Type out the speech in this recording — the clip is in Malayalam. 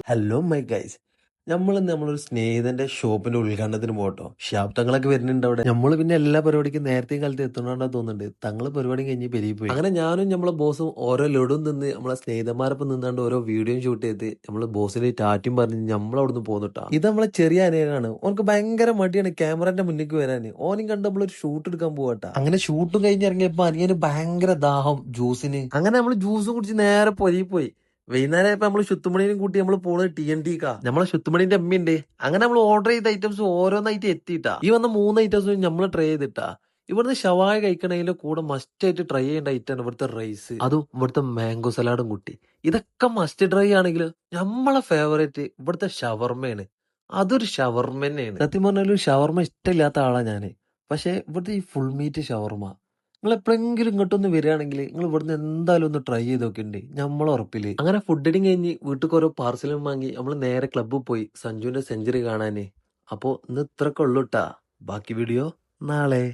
ഹലോ മൈ ഗൈസ്, നമ്മളൊരു സ്നേഹിതന്റെ ഷോപ്പിന്റെ ഉദ്ഘാടനത്തിന് പോട്ടോ. ഷിഹാബ് തങ്ങളൊക്കെ വരുന്നുണ്ട് അവിടെ. നമ്മള് പിന്നെ എല്ലാ പരിപാടിക്കും നേരത്തെയും കാലത്ത് എത്തണോണ്ടാ തോന്നുന്നുണ്ട്. തങ്ങള് പരിപാടി കഴിഞ്ഞ് പെരിയിൽ പോയി. അങ്ങനെ ഞാനും നമ്മളെ ബോസും ഓരോ ലഡും നിന്ന് നമ്മളെ സ്നേഹിതന്മാരൊപ്പം നിന്നാണ്ട് ഓരോ വീഡിയോയും ഷൂട്ട് ചെയ്ത് നമ്മള് ബോസിന് ടാറ്റും പറഞ്ഞ് നമ്മളവിടുന്ന് പോന്നിട്ടാ. ഇത് നമ്മളെ ചെറിയ അനിയനാണ്. ഓനക്ക് ഭയങ്കര മടിയാണ് ക്യാമറന്റെ മുന്നിലേക്ക് വരാന്. ഓനും കണ്ട് നമ്മളൊരു ഷൂട്ട് എടുക്കാൻ പോവാട്ടാ. അങ്ങനെ ഷൂട്ടും കഴിഞ്ഞ് ഇറങ്ങിയപ്പോ അനിയന് ഭയങ്കര ദാഹം ജ്യൂസിന്. അങ്ങനെ നമ്മള് ജ്യൂസും കുടിച്ച് നേരെ പൊരിയിൽ പോയി. വൈകുന്നേരം ഇപ്പൊ നമ്മള് ശുത്തുമണിനും കൂട്ടി നമ്മള് പോണത് TNT-ക്കാ. നമ്മളെ ശുത്തുമണിന്റെ അമ്മയുണ്ട്. അങ്ങനെ നമ്മൾ ഓർഡർ ചെയ്ത ഐറ്റംസ് ഓരോന്നായിട്ട് എത്തിയിട്ടാ. ഈ വന്ന 3 ഐറ്റംസും നമ്മൾ ട്രൈ ചെയ്തിട്ടാ. ഇവിടുന്ന് ഷവായ കഴിക്കണതിന്റെ കൂടെ മസ്റ്റ് ആയിട്ട് ട്രൈ ചെയ്യേണ്ട ഐറ്റാണ് ഇവിടുത്തെ റൈസ്, അതും ഇവിടുത്തെ മാംഗോ സലാഡും കൂട്ടി. ഇതൊക്കെ മസ്റ്റ് ട്രൈ ആണെങ്കിൽ നമ്മളെ ഫേവറേറ്റ് ഇവിടുത്തെ ഷവർമ്മയാണ്. അതൊരു ഷവർമ്മ തന്നെയാണ്. സത്യം പറഞ്ഞാൽ ഷവർമ്മ ഇഷ്ടമില്ലാത്ത ആളാ ഞാന്. പക്ഷെ ഇവിടുത്തെ ഈ ഫുൾ മീറ്റ് ഷവർമ്മ, നിങ്ങൾ എപ്പോഴെങ്കിലും ഇങ്ങോട്ടൊന്ന് വരികയാണെങ്കിൽ നിങ്ങൾ ഇവിടുന്ന് എന്തായാലും ഒന്ന് ട്രൈ ചെയ്ത് നോക്കിണ്ട് നമ്മളെ ഉറപ്പില്. അങ്ങനെ ഫുഡ് അടിയും കഴിഞ്ഞ് വീട്ടിൽ ഓരോ പാർസലും വാങ്ങി നമ്മൾ നേരെ ക്ലബ്ബിൽ പോയി സഞ്ജുവിന്റെ സെഞ്ചുറി കാണാന്. അപ്പോ ഇന്ന് ഇത്രയൊക്കെ ഉള്ളൂട്ടാ. ബാക്കി വീഡിയോ നാളെ.